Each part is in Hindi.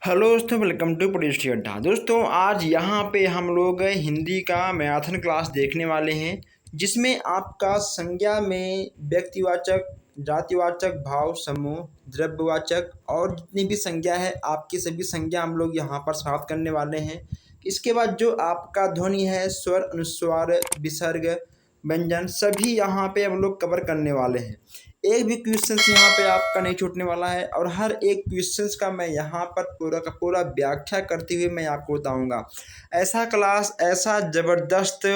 हेलो दोस्तों, वेलकम टू पॉडकास्ट अड्डा। दोस्तों, आज यहाँ पे हम लोग हिंदी का मैराथन क्लास देखने वाले हैं, जिसमें आपका संज्ञा में व्यक्तिवाचक, जातिवाचक, भाव समूह, द्रव्यवाचक और जितनी भी संज्ञा है आपकी सभी संज्ञा हम लोग यहाँ पर समाप्त करने वाले हैं। इसके बाद जो आपका ध्वनि है, स्वर, अनुस्वार, विसर्ग, व्यंजन सभी यहाँ पे हम लोग कवर करने वाले हैं। एक भी क्वेश्चंस यहाँ पे आपका नहीं छूटने वाला है और हर एक क्वेश्चंस का मैं यहाँ पर पूरा का पूरा व्याख्या करते हुए मैं आपको बताऊंगा। ऐसा क्लास, ऐसा ज़बरदस्त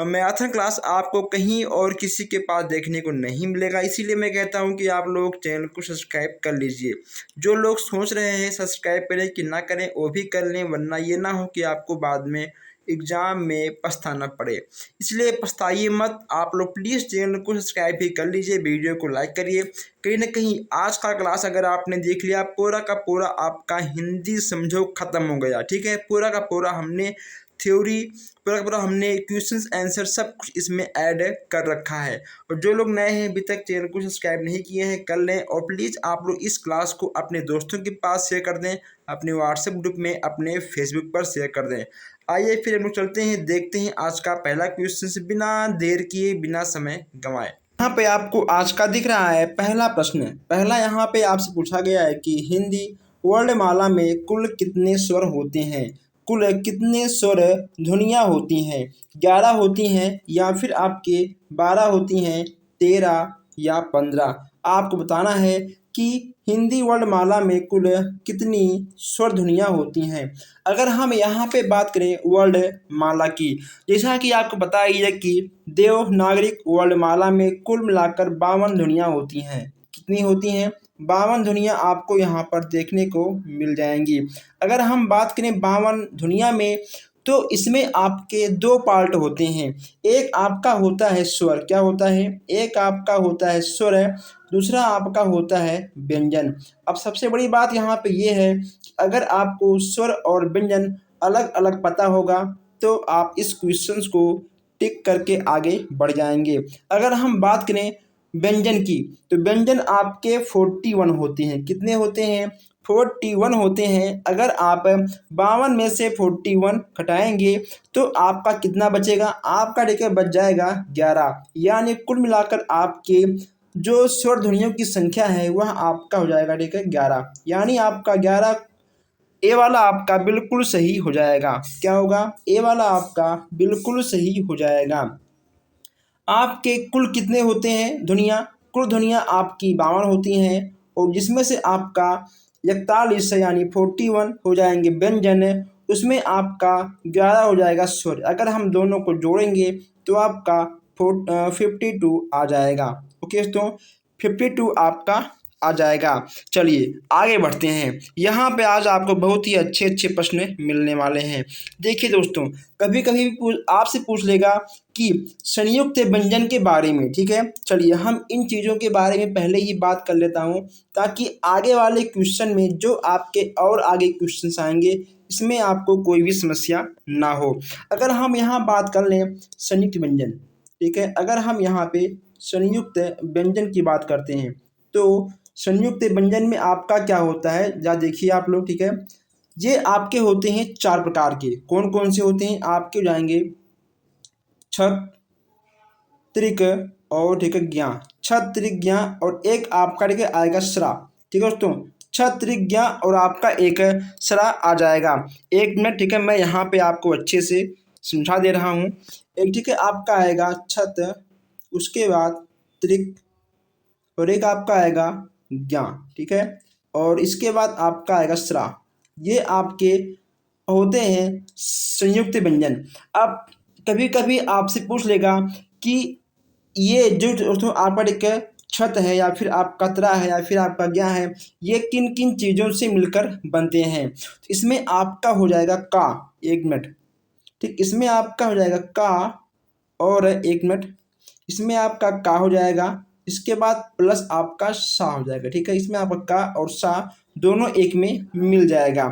मैराथन क्लास आपको कहीं और किसी के पास देखने को नहीं मिलेगा। इसीलिए मैं कहता हूँ कि आप लोग चैनल को सब्सक्राइब कर लीजिए। जो लोग सोच रहे हैं सब्सक्राइब करें कि ना करें, वो भी कर लें, वरना ये ना हो कि आपको बाद में एग्ज़ाम में पछताना पड़े। इसलिए पछताइए मत, आप लोग प्लीज़ चैनल को सब्सक्राइब भी कर लीजिए, वीडियो को लाइक करिए। कहीं ना कहीं आज का क्लास अगर आपने देख लिया, पूरा का पूरा आपका हिंदी समझो ख़त्म हो गया। ठीक है, पूरा का पूरा हमने थ्योरी, पूरा का पूरा हमने क्वेश्चंस आंसर सब कुछ इसमें ऐड कर रखा है। और जो लोग नए हैं, अभी तक चैनल को सब्सक्राइब नहीं किए हैं, कर लें। और प्लीज़ आप लोग इस क्लास को अपने दोस्तों के पास शेयर कर दें, अपने व्हाट्सएप ग्रुप में, अपने फेसबुक पर शेयर कर दें। आइए फिर हम लोग चलते हैं, देखते हैं आज का पहला क्वेश्चन बिना देर किए, बिना समय गंवाए। यहाँ पे आपको आज का दिख रहा है पहला प्रश्न। पहला यहाँ पे आपसे पूछा गया है कि हिंदी वर्णमाला में कुल कितने स्वर होते हैं, कुल कितने स्वर ध्वनियाँ होती हैं। 11 होती हैं या फिर आपके 12 होती हैं, 13 या 15। आपको बताना है कि हिंदी वर्णमाला में कुल कितनी स्वर ध्वनियाँ होती हैं। अगर हम यहाँ पे बात करें वर्णमाला की, जैसा कि आपको पता ही है कि देवनागरिक वर्णमाला में कुल मिलाकर 52 ध्वनियाँ होती हैं। कितनी होती हैं? 52 ध्वनियाँ आपको यहाँ पर देखने को मिल जाएंगी। अगर हम बात करें 52 ध्वनियाँ में, तो इसमें आपके दो पार्ट होते हैं। एक आपका होता है स्वर, क्या होता है? एक आपका होता है स्वर है, दूसरा आपका होता है व्यंजन। अब सबसे बड़ी बात यहाँ पे ये है कि अगर आपको स्वर और व्यंजन अलग अलग पता होगा तो आप इस क्वेश्चंस को टिक करके आगे बढ़ जाएंगे। अगर हम बात करें व्यंजन की, तो व्यंजन आपके 41 होते हैं। कितने होते हैं? 41 होते हैं। अगर आप 52 में से 41 घटाएंगे तो आपका कितना बचेगा? आपका देखिए बच जाएगा 11। यानी कुल मिलाकर आपके जो स्वर ध्वनियों की संख्या है वह आपका हो जाएगा, ठीक है, 11। यानी आपका 11, ए वाला आपका बिल्कुल सही हो जाएगा। क्या होगा? ए वाला आपका बिल्कुल सही हो जाएगा। आपके कुल कितने होते हैं ध्वनियाँ? कुल ध्वनियाँ आपकी 52 होती हैं और जिसमें से आपका 41 यानी 41 हो जाएंगे व्यंजन, उसमें आपका 11 हो जाएगा स्वर। अगर हम दोनों को जोड़ेंगे तो आपका 52 आ जाएगा। ओके दोस्तों, 52 आपका आ जाएगा। चलिए आगे बढ़ते हैं। यहाँ पे आज आपको बहुत ही अच्छे अच्छे प्रश्न मिलने वाले हैं। देखिए दोस्तों, कभी कभी आपसे पूछ लेगा कि संयुक्त व्यंजन के बारे में। ठीक है, चलिए हम इन चीज़ों के बारे में पहले ही बात कर लेता हूँ, ताकि आगे वाले क्वेश्चन में जो आपके और आगे क्वेश्चन आएंगे इसमें आपको कोई भी समस्या ना हो। अगर हम यहाँ बात कर लें संयुक्त व्यंजन, ठीक है, अगर हम यहाँ पे संयुक्त व्यंजन की बात करते हैं तो संयुक्त व्यंजन में आपका क्या होता है, जरा देखिए आप लोग। ठीक है, ये आपके होते हैं 4 प्रकार के। कौन कौन से होते हैं? आपके हो जाएंगे छत, त्रिक और ठीक है ज्ञा। छत, त्रिक, ज्ञा और एक आपका ठीक है आएगा सरा। ठीक है दोस्तों, छत, त्रिक, ज्ञा और आपका एक सरा आ जाएगा। एक मिनट, ठीक है, मैं यहाँ पे आपको अच्छे से समझा दे रहा हूँ। एक ठीक है आपका आएगा छत, उसके बाद त्रिक और एक आपका आएगा ज्ञा। ठीक है, और इसके बाद आपका आएगा सरा। ये आपके होते हैं संयुक्त व्यंजन। अब कभी कभी आपसे पूछ लेगा कि ये जो दोस्तों आपका एक छत है या फिर आपका त्रा है या फिर आपका ज्ञा है, ये किन किन चीज़ों से मिलकर बनते हैं। तो इसमें आपका हो जाएगा का। एक मिनट, ठीक, इसमें आपका हो जाएगा का और एक मिनट, इसमें आपका का हो जाएगा, इसके बाद प्लस आपका सा हो जाएगा। ठीक है, इसमें आपका का और सा दोनों एक में मिल जाएगा।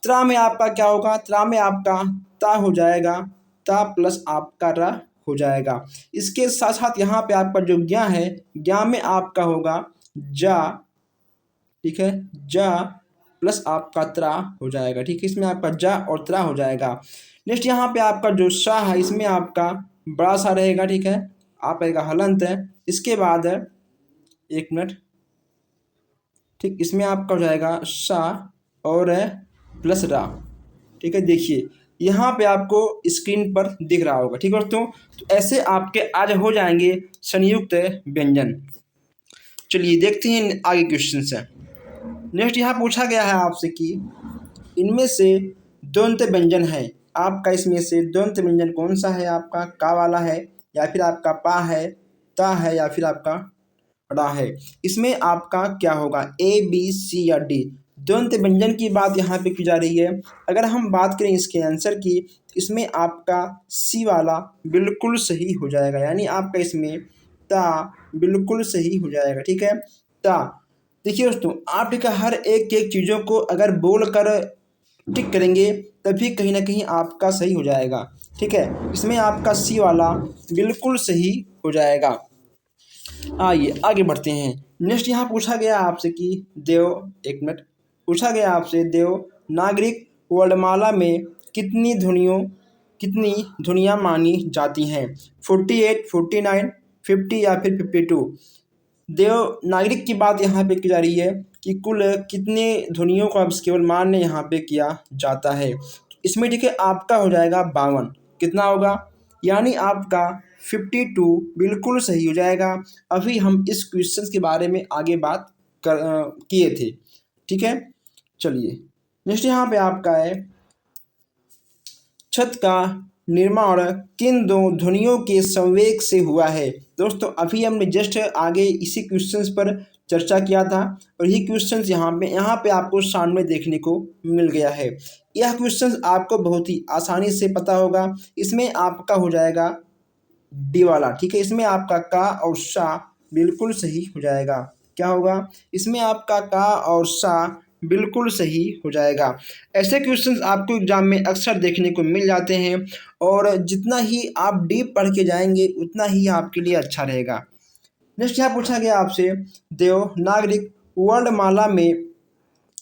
त्रा में आपका क्या होगा? त्रा में आपका ता हो जाएगा, ता प्लस आपका रा हो जाएगा। इसके साथ साथ यहाँ पे आपका जो ज्ञा है, ज्ञा में आपका होगा जा। ठीक है, जा प्लस आपका त्रा हो जाएगा। ठीक है, इसमें आपका जा और त्रा हो जाएगा। नेक्स्ट यहाँ पे आपका जो सा है इसमें आपका बड़ा सा रहेगा। ठीक है, आप रहेगा हलंत है। इसके बाद 1 मिनट, ठीक, इसमें आपका हो जाएगा सा और प्लस रा। ठीक है, देखिए यहाँ पे आपको स्क्रीन पर दिख रहा होगा। ठीक है दोस्तों, तो ऐसे आपके आज हो जाएंगे संयुक्त व्यंजन। चलिए देखते हैं आगे क्वेश्चन से। नेक्स्ट यहाँ पूछा गया है आपसे कि इनमें से द्वंद्व व्यंजन है, आपका इसमें से द्वंद्व व्यंजन कौन सा है? आपका का वाला है, या फिर आपका पा है, ता है, या फिर आपका ड़ा है? इसमें आपका क्या होगा? ए बी सी या डी? द्वंद्व व्यंजन की बात यहाँ पे की जा रही है। अगर हम बात करें इसके आंसर की, इसमें आपका सी वाला बिल्कुल सही हो जाएगा, यानी आपका इसमें ता बिल्कुल सही हो जाएगा। ठीक है, ता। देखिए दोस्तों, आप ठीक है हर एक एक चीज़ों को अगर बोल कर टिक करेंगे तभी कहीं ना कहीं आपका सही हो जाएगा। ठीक है, इसमें आपका सी वाला बिल्कुल सही हो जाएगा। आइए आगे बढ़ते हैं। नेक्स्ट यहाँ पूछा गया आपसे कि देव, 1 मिनट, पूछा गया आपसे देव नागरिक वर्णमाला में कितनी ध्वनियाँ मानी जाती हैं? 48, 49, 50 या फिर 52? देवनागरिक की बात यहाँ पे की जा रही है कि कुल कितने ध्वनियों को अब केवल मान्य यहाँ पे किया जाता है। इसमें ठीक है आपका हो जाएगा 52। कितना होगा? यानी आपका 52 बिल्कुल सही हो जाएगा। अभी हम इस क्वेश्चन के बारे में आगे बात किए थे। ठीक है, चलिए नेक्स्ट यहाँ पे आपका है छत का निर्माण किन दो ध्वनियों के संवेग से हुआ है? दोस्तों अभी हमने जस्ट आगे इसी क्वेश्चंस पर चर्चा किया था और ये क्वेश्चंस यहाँ पे आपको सामने देखने को मिल गया है। यह क्वेश्चंस आपको बहुत ही आसानी से पता होगा। इसमें आपका हो जाएगा डी वाला। ठीक है, इसमें आपका का और सा बिल्कुल सही हो जाएगा। क्या होगा? इसमें आपका का और सा बिल्कुल सही हो जाएगा। ऐसे क्वेश्चंस आपको एग्जाम में अक्सर देखने को मिल जाते हैं और जितना ही आप डीप पढ़ के जाएंगे उतना ही आपके लिए अच्छा रहेगा। नेक्स्ट यहाँ पूछा गया आपसे देवनागरिक वर्णमाला में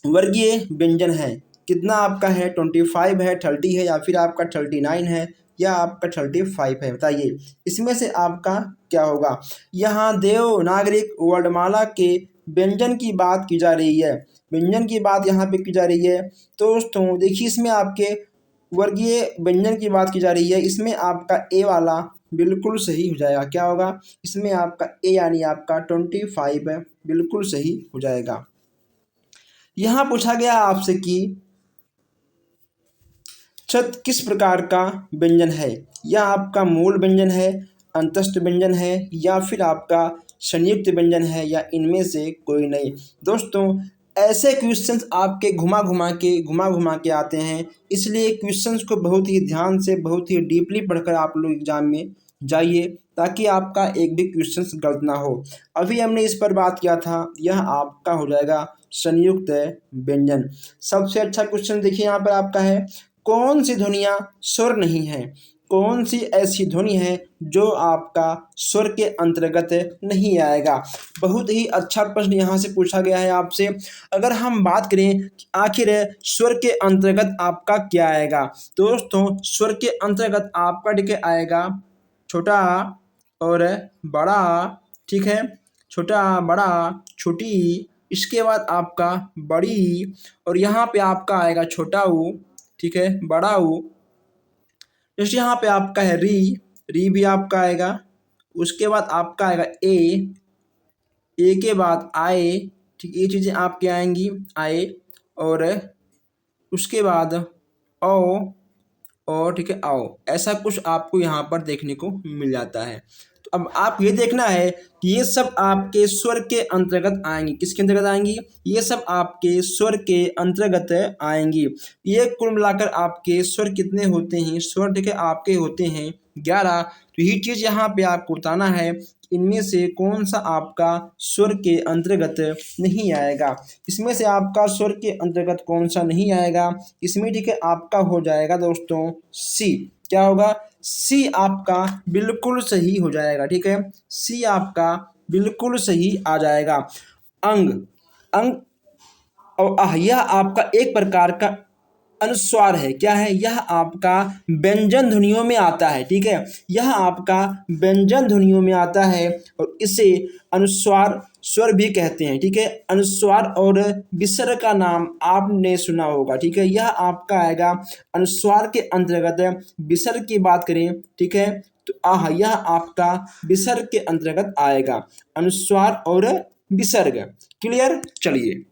वर्गीय व्यंजन है, कितना आपका है? 25 है, 30 है, या फिर आपका 39 है, या आपका 35 है? बताइए इसमें से आपका क्या होगा? यहाँ देवनागरिक वर्णमाला के व्यंजन की बात की जा रही है। व्यंजन की बात यहाँ पे की जा रही है। तो दोस्तों देखिए इसमें आपके वर्गीय व्यंजन की बात की जा रही है। इसमें आपका ए वाला बिल्कुल सही हो जाएगा। क्या होगा? इसमें आपका ए यानी आपका 25 बिल्कुल सही हो जाएगा। यहाँ पूछा गया आपसे कि छत किस प्रकार का व्यंजन है? यह आपका मूल व्यंजन है, अंतस्थ व्यंजन है, या फिर आपका संयुक्त व्यंजन है, या इनमें से कोई नहीं? दोस्तों ऐसे क्वेश्चंस आपके घुमा घुमा के आते हैं, इसलिए क्वेश्चंस को बहुत ही ध्यान से बहुत ही डीपली पढ़कर आप लोग एग्जाम में जाइए ताकि आपका एक भी क्वेश्चंस गलत ना हो। अभी हमने इस पर बात किया था, यह आपका हो जाएगा संयुक्त व्यंजन। सबसे अच्छा क्वेश्चन देखिए यहाँ पर आपका है कौन सी ध्वनियाँ स्वर नहीं है? कौन सी ऐसी ध्वनि है जो आपका स्वर के अंतर्गत नहीं आएगा? बहुत ही अच्छा प्रश्न यहाँ से पूछा गया है आपसे। अगर हम बात करें कि आखिर स्वर के अंतर्गत आपका क्या आएगा, तो दोस्तों स्वर के अंतर्गत आपका ठीक है आएगा छोटा और बड़ा। ठीक है, छोटा बड़ा छोटी, इसके बाद आपका बड़ी, और यहाँ पे आपका आएगा छोटा ऊ। ठीक है, बड़ा ऊ। जैसे यहाँ पे आपका है री भी आपका आएगा। उसके बाद आपका आएगा ए के बाद आए। ठीक, ये चीज़ें आपके आएंगी आए, और उसके बाद ओ, और ठीक है आओ। ऐसा कुछ आपको यहाँ पर देखने को मिल जाता है। तो अब आप ये देखना है कि ये सब आपके स्वर के अंतर्गत आएंगी। किसके अंतर्गत आएंगी? ये सब आपके स्वर के अंतर्गत आएंगी। ये कुल मिलाकर आपके स्वर कितने होते हैं? स्वर ठीक है आपके होते हैं 11। तो यही चीज़ यहाँ पे आपको बताना है इनमें से कौन सा आपका स्वर के अंतर्गत नहीं आएगा। इसमें से आपका स्वर के अंतर्गत कौन सा नहीं आएगा? इसमें ठीक है आपका हो जाएगा दोस्तों सी। क्या होगा? सी आपका बिल्कुल सही हो जाएगा। ठीक है, सी आपका बिल्कुल सही आ जाएगा। अंग, अंग और आह, यह आपका एक प्रकार का अनुस्वार है। क्या है? यह आपका व्यंजन ध्वनियों में आता है। ठीक है, यह आपका व्यंजन ध्वनियों में आता है और इसे अनुस्वार स्वर भी कहते हैं। ठीक है, अनुस्वार और विसर्ग का नाम आपने सुना होगा। ठीक है, यह आपका आएगा अनुस्वार के अंतर्गत। विसर्ग की बात करें, ठीक है, तो आह, यह आपका विसर्ग के अंतर्गत आएगा, अनुस्वार और विसर्ग। क्लियर? चलिए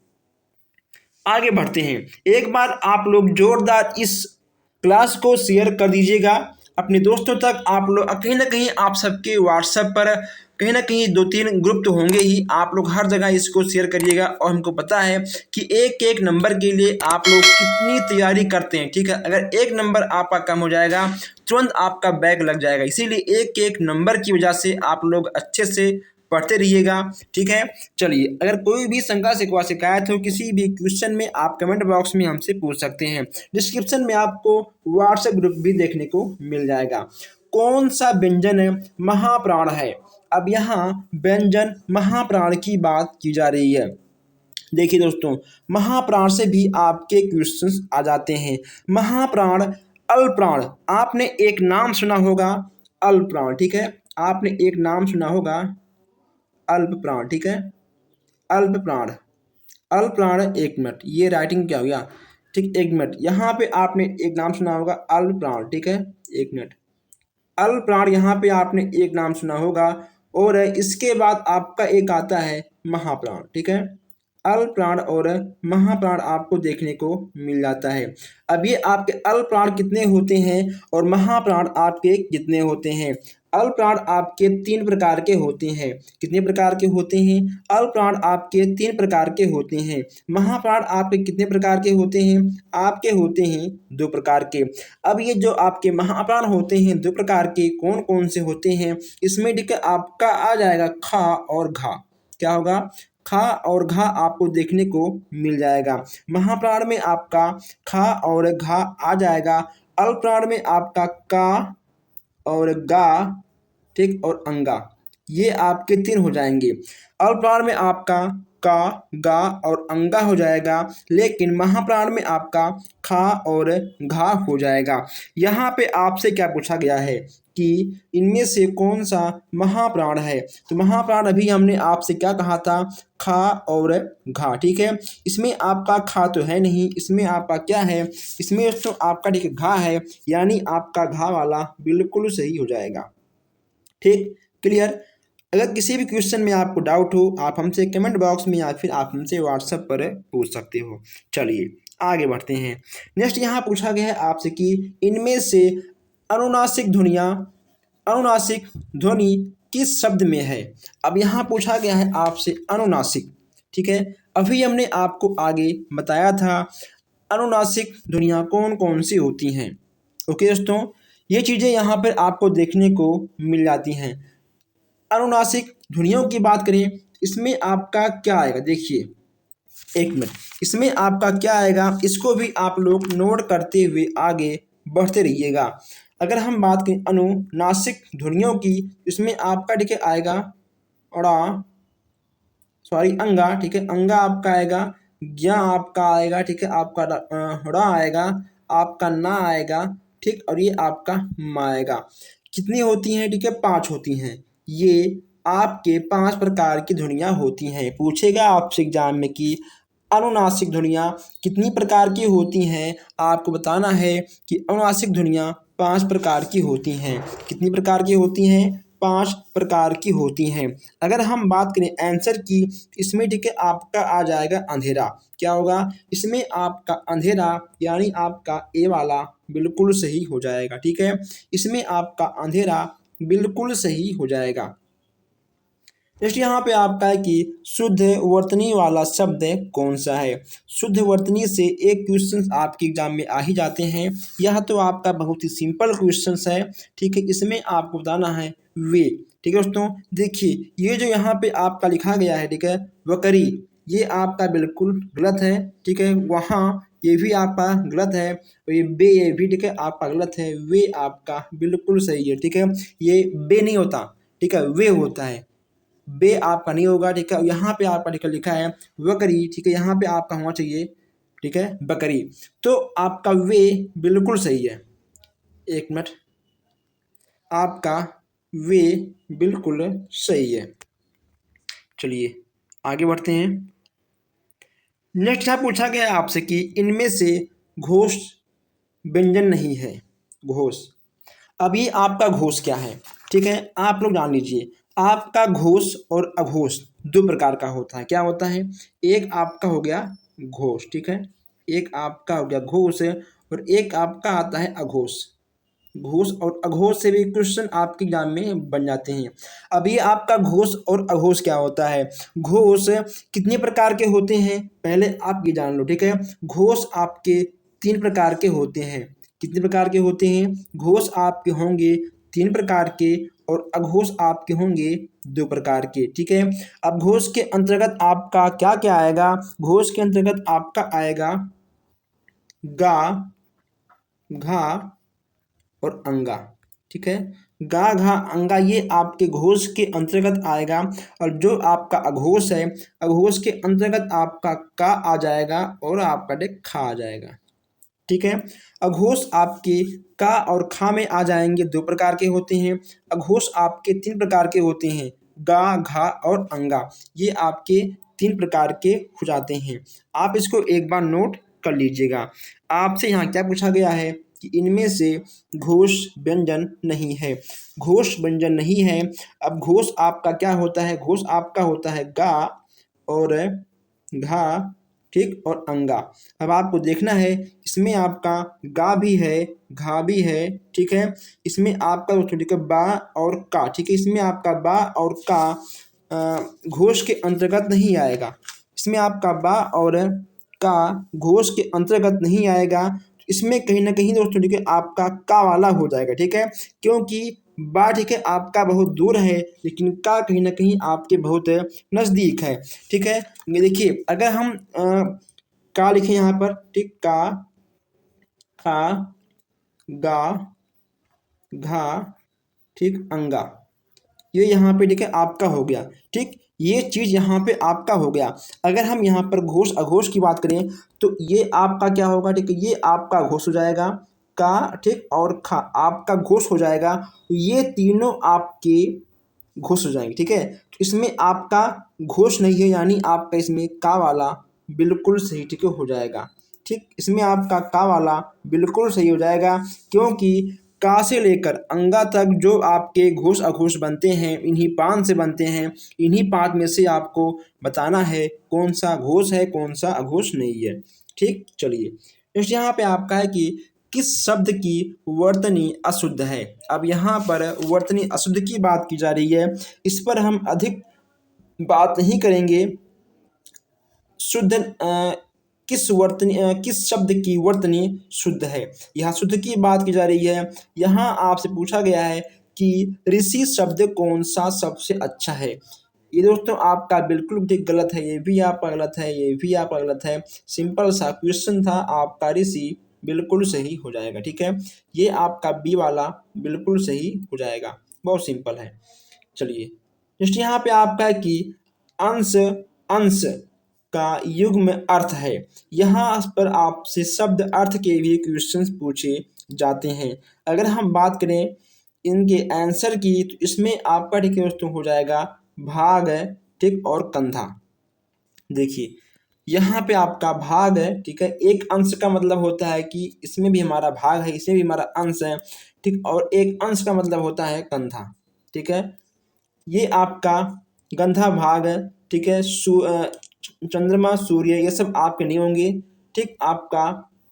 आगे बढ़ते हैं। एक बार आप लोग जोरदार इस क्लास को शेयर कर दीजिएगा अपने दोस्तों तक। आप लोग कहीं ना कहीं आप सबके व्हाट्सएप पर कहीं ना कहीं 2-3 ग्रुप तो होंगे ही, आप लोग हर जगह इसको शेयर करिएगा। और हमको पता है कि एक एक नंबर के लिए आप लोग कितनी तैयारी करते हैं। ठीक है, अगर एक नंबर आपका कम हो जाएगा तुरंत आपका बैग लग जाएगा। इसीलिए एक एक नंबर की वजह से आप लोग अच्छे से पढ़ते रहिएगा। ठीक है, चलिए अगर कोई भी शंका शिकवा शिकायत हो किसी भी क्वेश्चन में आप कमेंट बॉक्स में हमसे पूछ सकते हैं। डिस्क्रिप्शन में आपको व्हाट्सएप ग्रुप भी देखने को मिल जाएगा। कौन सा व्यंजन है महाप्राण है? अब यहाँ व्यंजन महाप्राण की बात की जा रही है। देखिए दोस्तों, महाप्राण से भी आपके क्वेश्चंस आ जाते हैं। महाप्राण, अल्पप्राण, आपने एक नाम सुना होगा अल्पप्राण। ठीक है, आपने एक नाम सुना होगा अल्प प्राण। ठीक है, अल्प प्राण, अल्प प्राण। एक मिनट, ये राइटिंग क्या हो गया? ठीक, एक मिनट, यहाँ पे आपने एक नाम सुना होगा अल्प प्राण। ठीक है, एक मिनट, अल्प प्राण यहाँ पे आपने एक नाम सुना होगा और इसके बाद आपका एक आता है महाप्राण। ठीक है, अल्प प्राण और महाप्राण आपको देखने को मिल जाता है। अब ये आपके अल्प प्राण कितने होते हैं और महाप्राण आपके कितने होते हैं? अल्प प्राण आपके 3 प्रकार के होते हैं। कितने प्रकार के होते हैं? अल्प प्राण आपके 3 प्रकार के होते हैं। महाप्राण आपके कितने प्रकार के होते हैं? आपके होते हैं 2 प्रकार के। अब ये जो आपके महाप्राण होते हैं 2 प्रकार के, कौन कौन से होते हैं? इसमें ठीक है आपका आ जाएगा खा और घा। क्या होगा? खा और घा आपको देखने को मिल जाएगा। महाप्राण में आपका खा और घा आ जाएगा। अल्प प्राण में आपका का और गा, ठीक, और अंगा, ये आपके 3 हो जाएंगे। अल्प प्राण में आपका का, गा और अंगा हो जाएगा, लेकिन महाप्राण में आपका खा और घा हो जाएगा। यहाँ पे आपसे क्या पूछा गया है कि इनमें से कौन सा महाप्राण है? तो महाप्राण अभी हमने आपसे क्या कहा था? खा और घा। ठीक है, इसमें आपका खा तो है नहीं, इसमें आपका क्या है? इसमें तो आपका ठीक घा है, यानी आपका घा वाला बिल्कुल सही हो जाएगा। ठीक, क्लियर? अगर किसी भी क्वेश्चन में आपको डाउट हो आप हमसे कमेंट बॉक्स में या फिर आप हमसे व्हाट्सएप पर पूछ सकते हो। चलिए आगे बढ़ते हैं। नेक्स्ट यहाँ पूछा गया है आपसे कि इनमें से अनुनासिक ध्वनियाँ, अनुनासिक ध्वनि किस शब्द में है? अब यहाँ पूछा गया है आपसे अनुनासिक। ठीक है, अभी हमने आपको आगे बताया था अनुनासिक ध्वनियाँ कौन कौन सी होती हैं। ओके दोस्तों, ये चीज़ें यहाँ पर आपको देखने को मिल जाती हैं। अनुनासिक ध्वनियों की बात करें, इसमें आपका क्या आएगा? देखिए एक मिनट, इसमें आपका क्या आएगा इसको भी आप लोग नोट करते हुए आगे बढ़ते रहिएगा। अगर हम बात करें अनुनासिक ध्वनियों की, इसमें आपका ठीक है आएगा अड़ा, सॉरी अंगा। ठीक है, अंगा आपका आएगा, ज्ञा आपका आएगा, ठीक है, आपका हड़ा आएगा, आपका ना आएगा, ठीक, और ये आपका मा आएगा। कितनी होती हैं? ठीक है, 5 होती हैं। ये आपके 5 प्रकार की ध्वनियाँ होती हैं। पूछेगा आपसे एग्जाम में कि अनुनासिक ध्वनियाँ कितनी प्रकार की होती हैं? आपको बताना है कि अनुनासिक ध्वनियाँ 5 प्रकार की होती हैं। कितनी प्रकार की होती हैं? 5 प्रकार की होती हैं। अगर हम बात करें आंसर की, इसमें ठीक है आपका आ जाएगा अंधेरा। क्या होगा? इसमें आपका अंधेरा यानी आपका ए वाला बिल्कुल सही हो जाएगा। ठीक है, इसमें आपका अंधेरा बिल्कुल सही हो जाएगा। नेक्स्ट यहाँ पे आपका है कि शुद्ध वर्तनी वाला शब्द कौन सा है? शुद्ध वर्तनी से एक क्वेश्चन आपके एग्जाम में आ ही जाते हैं। यह तो आपका बहुत ही सिंपल क्वेश्चन है। ठीक है, इसमें आपको बताना है वे। ठीक है दोस्तों, देखिए ये जो यहाँ पे आपका लिखा गया है, ठीक है, वकरी, ये आपका बिल्कुल गलत है। ठीक है, वहाँ ये भी आपका गलत है, और ये बे ये भी ठीक है आपका गलत है। वे आपका बिल्कुल सही है। ठीक है, ये बे नहीं होता, ठीक है, वे होता है। बे आपका नहीं होगा, ठीक है। यहाँ पे आपका लिखा है बकरी, ठीक है, यहाँ पे आपका होना चाहिए, ठीक है, बकरी। तो आपका वे बिल्कुल सही है। एक मिनट, आपका वे बिल्कुल सही है। चलिए आगे बढ़ते हैं। नेक्स्ट यहाँ पूछा गया है आपसे कि इनमें से घोष व्यंजन नहीं है। घोष, अब ये आपका घोष क्या है, ठीक है, आप लोग जान लीजिए। आपका घोष और अघोष दो प्रकार का होता है। क्या होता है? एक आपका हो गया घोष, ठीक है, एक आपका हो गया घोष, और एक आपका आता है अघोष। घोष और अघोष से भी क्वेश्चन आपके एग्जाम में बन जाते हैं। अब ये आपका घोष और अघोष क्या होता है? घोष कितने प्रकार के होते हैं पहले आप ये जान लो, ठीक है। घोष आपके तीन प्रकार के होते हैं। कितने प्रकार के होते हैं? घोष आपके होंगे तीन प्रकार के, और अघोष आपके होंगे दो प्रकार के, ठीक है। अब घोष के अंतर्गत आपका क्या क्या आएगा? घोष के अंतर्गत आपका आएगा गा, घा और अंगा, ठीक है। गा, घा, अंगा ये आपके घोष के अंतर्गत आएगा। और जो आपका अघोष है, अघोष के अंतर्गत आपका का आ जाएगा और आपका खा आ जाएगा, ठीक है। अघोष आपके का और खा में आ जाएंगे, दो प्रकार के होते हैं। अघोष आपके तीन प्रकार के होते हैं, गा, घा और अंगा, ये आपके तीन प्रकार के हो जाते हैं। आप इसको एक बार नोट कर लीजिएगा। आपसे यहाँ क्या पूछा गया है कि इनमें से घोष व्यंजन नहीं है। घोष व्यंजन नहीं है। अब घोष आपका क्या होता है? घोष आपका होता है गा और घा, ठीक, और अंगा। अब आपको देखना है, इसमें आपका गा भी है, घा भी है, ठीक है। इसमें आपका दोस्तों ठीक है बा और का, ठीक है। इसमें आपका बा और का घोष के अंतर्गत नहीं आएगा। इसमें आपका बा और का घोष के अंतर्गत नहीं आएगा। इसमें कहीं ना कहीं दोस्तों ठीक है आपका का वाला हो जाएगा, ठीक है, क्योंकि बा ठीक है आपका बहुत दूर है, लेकिन का कहीं ना कहीं आपके बहुत नज़दीक है, ठीक है। ये देखिए, अगर हम का लिखें यहाँ पर, ठीक, का, खा, गा, घा, ठीक, अंगा, ये यहाँ पे ठीक है आपका हो गया, ठीक। ये चीज़ यहाँ पे आपका हो गया। अगर हम यहाँ पर घोष अघोष की बात करें तो ये आपका क्या होगा? ठीक है, ये आपका घोष हो जाएगा का, ठीक, और खा आपका घोष हो जाएगा। तो ये तीनों आपके घोष हो जाएंगे, ठीक है। तो इसमें आपका घोष नहीं है, यानी आपका इसमें का वाला बिल्कुल सही, ठीक है, हो जाएगा, ठीक। इसमें आपका का वाला बिल्कुल सही हो जाएगा, क्योंकि का से लेकर अंगा तक जो आपके घोष अघोष बनते हैं, इन्हीं पांच से बनते हैं। इन्हीं पांच में से आपको बताना है कौन सा घोष है, कौन सा अघोष नहीं है, ठीक। चलिए नेक्स्ट यहाँ पे आपका है कि किस शब्द की वर्तनी अशुद्ध है। अब यहाँ पर वर्तनी अशुद्ध की बात की जा रही है। इस पर हम अधिक बात नहीं करेंगे। शुद्ध किस शब्द की वर्तनी शुद्ध है, यहाँ शुद्ध की बात की जा रही है। यहाँ आपसे पूछा गया है कि ऋषि शब्द कौन सा सबसे अच्छा है। ये दोस्तों आपका बिल्कुल ठीक गलत है, ये भी आपका गलत है, ये भी आपका गलत है। सिंपल सा क्वेश्चन था, आपका ऋषि बिल्कुल सही हो जाएगा, ठीक है। ये आपका बी वाला बिल्कुल सही हो जाएगा, बहुत सिंपल है। चलिए नेक्स्ट यहाँ पे आपका है कि अंश अंश का युग्म अर्थ है। यहाँ पर आपसे शब्द अर्थ के भी क्वेश्चंस पूछे जाते हैं। अगर हम बात करें इनके आंसर की, तो इसमें आपका ठीक है दोस्तों हो जाएगा भाग, ठीक, और कंधा। देखिए यहाँ पे आपका भाग है, ठीक है, एक अंश का मतलब होता है कि इसमें भी हमारा भाग है, इसमें भी हमारा अंश है, ठीक, और एक अंश का मतलब होता है कंधा, ठीक है। ये आपका गंधा भाग है, ठीक है। चंद्रमा, सूर्य, ये सब आपके नहीं होंगे, ठीक। आपका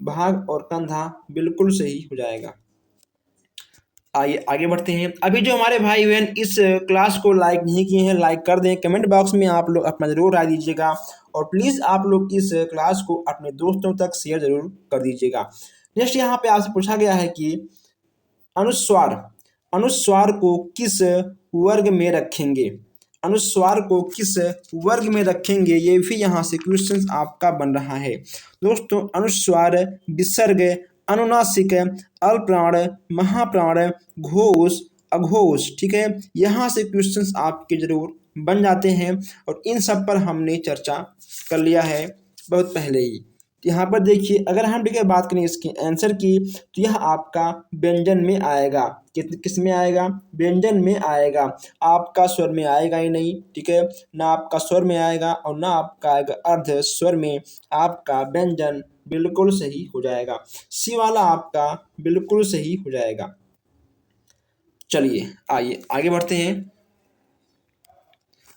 भाग और कंधा बिल्कुल सही हो जाएगा। आइए आगे बढ़ते हैं। अभी जो हमारे भाई बहन इस क्लास को लाइक नहीं किए हैं, लाइक कर दें। कमेंट बॉक्स में आप लोग अपना ज़रूर राय दीजिएगा, और प्लीज़ आप लोग इस क्लास को अपने दोस्तों तक शेयर ज़रूर कर दीजिएगा। नेक्स्ट यहाँ पे आपसे पूछा गया है कि अनुस्वार अनुस्वार को किस वर्ग में रखेंगे। अनुस्वार को किस वर्ग में रखेंगे, ये भी यहाँ से क्वेश्चन आपका बन रहा है। दोस्तों अनुस्वार, विसर्ग, अनुनासिक, अल्पप्राण, महाप्राण, घोष, अघोष, ठीक है, यहाँ से क्वेश्चंस आपके जरूर बन जाते हैं और इन सब पर हमने चर्चा कर लिया है बहुत पहले ही। तो यहाँ पर देखिए, अगर हम ठीक है बात करें इसके आंसर की, तो यह आपका व्यंजन में आएगा। किस में आएगा? व्यंजन में आएगा। आपका स्वर में आएगा ही नहीं, ठीक है, ना आपका स्वर में आएगा और ना आपका आएगा अर्ध स्वर में। आपका व्यंजन बिल्कुल सही हो जाएगा। सी वाला आपका बिल्कुल सही हो जाएगा। चलिए आइए आगे बढ़ते हैं।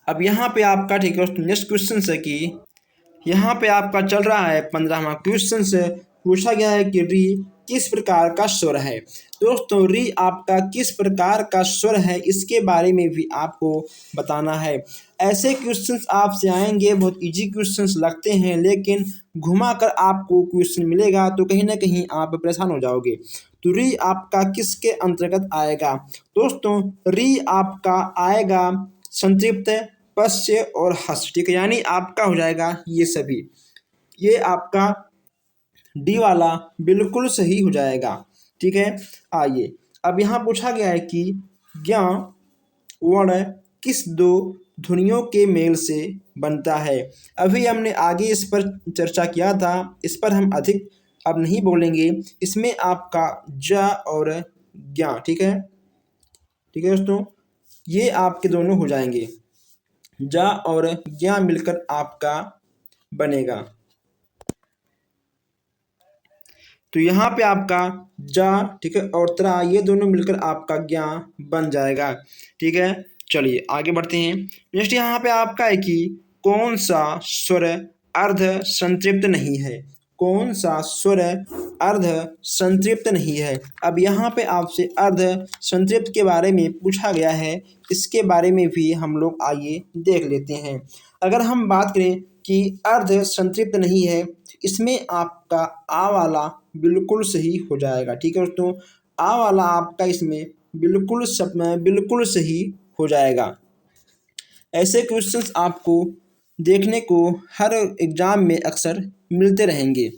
अब यहाँ पे आपका ठीक है नेक्स्ट क्वेश्चन है कि यहाँ पे आपका चल रहा है 15वां क्वेश्चन से पूछा गया है कि री किस प्रकार का स्वर है। दोस्तों री आपका किस प्रकार का स्वर है इसके बारे में भी आपको बताना है। ऐसे क्वेश्चंस आपसे आएंगे, बहुत इजी क्वेश्चंस लगते हैं, लेकिन घुमा कर आपको क्वेश्चन मिलेगा तो कहीं ना कहीं आप परेशान हो जाओगे। तो री आपका किसके अंतर्गत आएगा? दोस्तों री आपका आएगा संतृप्त, पश्य और हस्त, ठीक है, यानी आपका हो जाएगा ये सभी। ये आपका डी वाला बिल्कुल सही हो जाएगा, ठीक है। आइए, अब यहाँ पूछा गया है कि ज्ञ वर्ण किस दो ध्वनियों के मेल से बनता है। अभी हमने आगे इस पर चर्चा किया था, इस पर हम अधिक अब नहीं बोलेंगे। इसमें आपका ज और ज्ञ, ठीक है, ठीक है दोस्तों, ये आपके दोनों हो जाएंगे। जा और ज्ञ मिलकर आपका बनेगा। तो यहाँ पे आपका जा, ठीक है, और त्रा, ये दोनों मिलकर आपका ज्ञ बन जाएगा, ठीक है। चलिए आगे बढ़ते हैं। नेक्स्ट यहाँ पे आपका है कि कौन सा स्वर अर्ध संतृप्त नहीं है। कौन सा स्वर अर्ध संतृप्त नहीं है। अब यहाँ पे आपसे अर्ध संतृप्त के बारे में पूछा गया है, इसके बारे में भी हम लोग आइए देख लेते हैं। अगर हम बात करें कि अर्ध संतृप्त नहीं है, इसमें आपका आ वाला बिल्कुल सही हो जाएगा, ठीक है दोस्तों। आ वाला आपका इसमें बिल्कुल सही हो जाएगा। ऐसे क्वेश्चंस आपको देखने को हर एग्जाम में अक्सर मिलते रहेंगे।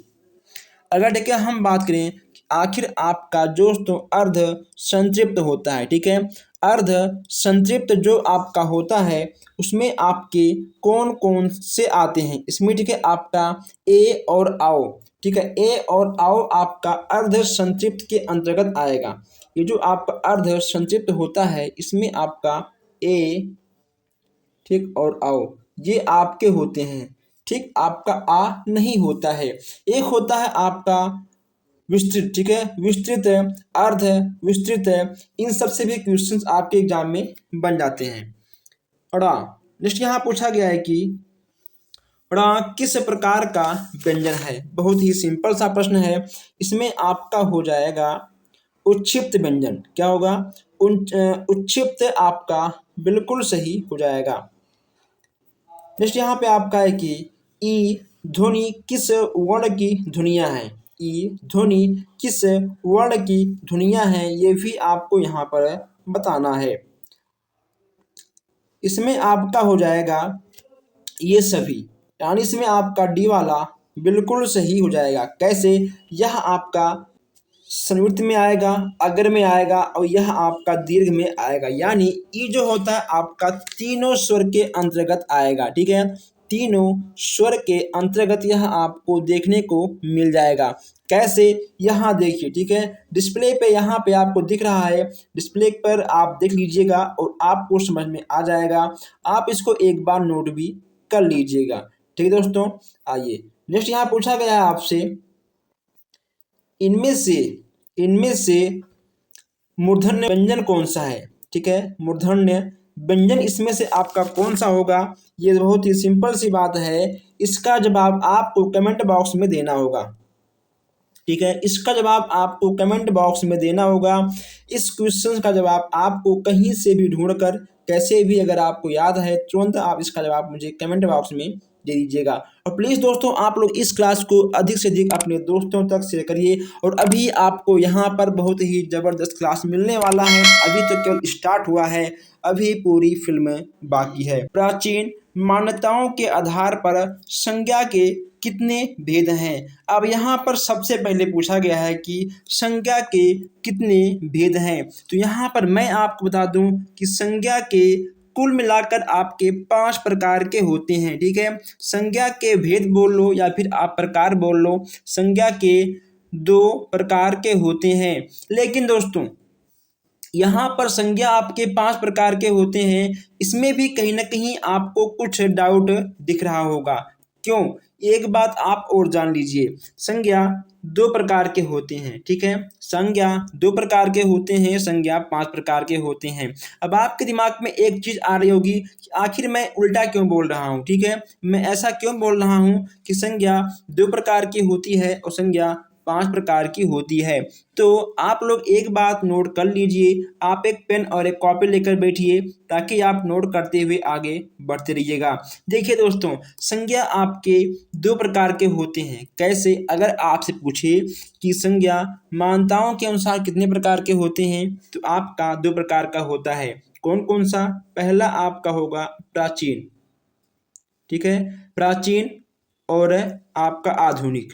अगर ठीक है हम बात करें आखिर आपका दोस्तों अर्ध संतृप्त होता है, ठीक है, अर्ध संतृप्त जो आपका होता है उसमें आपके कौन कौन से आते हैं इसमें, ठीक है, आपका ए और आओ, ठीक है, ए और आओ आपका अर्ध संतृप्त के अंतर्गत आएगा। ये जो आपका अर्ध संतृप्त होता है इसमें आपका ए, ठीक, और आओ ये आपके होते हैं, ठीक, आपका आ नहीं होता है। एक होता है आपका विस्तृत, ठीक है, विस्तृत, अर्ध विस्तृत, इन सब से भी क्वेश्चंस आपके एग्जाम में बन जाते हैं। अड़ा नेक्स्ट यहाँ पूछा गया है कि अड़ा किस प्रकार का व्यंजन है। बहुत ही सिंपल सा प्रश्न है। इसमें आपका हो जाएगा उच्छिप्त व्यंजन। क्या होगा? उच्छिप्त आपका बिल्कुल सही हो जाएगा। नेक्स्ट यहाँ पे आपका है कि ई ध्वनि किस वर्ण की ध्वनियाँ हैं। ई ध्वनि किस वर्ण की ध्वनियाँ हैं ये भी आपको यहाँ पर बताना है। इसमें आपका हो जाएगा ये सभी, यानी इसमें आपका डी वाला बिल्कुल सही हो जाएगा। कैसे? यह आपका संवृत्त में आएगा, अग्र में आएगा और यह आपका दीर्घ में आएगा, यानी ई जो होता है आपका तीनों स्वर के अंतर्गत आएगा, ठीक है, तीनों स्वर के अंतर्गत यह आपको देखने को मिल जाएगा। कैसे? यहाँ देखिए, ठीक है, डिस्प्ले पे यहाँ पे आपको दिख रहा है, डिस्प्ले पर आप देख लीजिएगा और आपको समझ में आ जाएगा। आप इसको एक बार नोट भी कर लीजिएगा, ठीक है दोस्तों। आइए नेक्स्ट यहाँ पूछा गया है आपसे इनमें से मूर्धन्य व्यंजन कौन सा है, ठीक है, मूर्धन्य व्यंजन इसमें से आपका कौन सा होगा। ये बहुत ही सिंपल सी बात है, इसका जवाब आपको कमेंट बॉक्स में देना होगा, ठीक है, इसका जवाब आपको कमेंट बॉक्स में देना होगा। इस क्वेश्चन का जवाब आपको कहीं से भी ढूंढकर कैसे भी अगर आपको याद है तुरंत आप इसका जवाब मुझे कमेंट बॉक्स में दे दीजिएगा। और प्लीज़ दोस्तों आप लोग इस क्लास को अधिक से अधिक अपने दोस्तों तक शेयर करिए। और अभी आपको यहाँ पर बहुत ही ज़बरदस्त क्लास मिलने वाला है। अभी तो केवल स्टार्ट हुआ है, अभी पूरी फिल्म बाकी है। प्राचीन मान्यताओं के आधार पर संज्ञा के कितने भेद हैं। अब यहाँ पर सबसे पहले पूछा गया है कि संज्ञा के कितने भेद हैं। तो यहाँ पर मैं आपको बता दूं कि संज्ञा के कुल मिलाकर आपके 5 प्रकार के होते हैं, ठीक है। संज्ञा के भेद बोल लो या फिर आप प्रकार बोल लो, संज्ञा के 2 प्रकार के होते हैं। लेकिन दोस्तों यहाँ पर संज्ञा आपके 5 प्रकार के होते हैं, इसमें भी कहीं ना कहीं आपको कुछ डाउट दिख रहा होगा। क्यों? एक बात आप और जान लीजिए, संज्ञा 2 प्रकार के होते हैं, ठीक है। संज्ञा 2 प्रकार के होते हैं, संज्ञा 5 प्रकार के होते हैं। अब आपके दिमाग में एक चीज आ रही होगी कि आखिर मैं उल्टा क्यों बोल रहा हूँ, ठीक है। मैं ऐसा क्यों बोल रहा हूँ कि संज्ञा 2 प्रकार की होती है और संज्ञा 5 प्रकार की होती है। तो आप लोग एक बात नोट कर लीजिए, आप एक पेन और एक कॉपी लेकर बैठिए ताकि आप नोट करते हुए आगे बढ़ते रहिएगा। देखिए दोस्तों, संज्ञा आपके 2 प्रकार के होते हैं। कैसे? अगर आपसे पूछे कि संज्ञा मान्यताओं के अनुसार कितने प्रकार के होते हैं, तो आपका 2 प्रकार का होता है। कौन कौन सा? पहला आपका होगा प्राचीन, ठीक है, प्राचीन और आपका आधुनिक।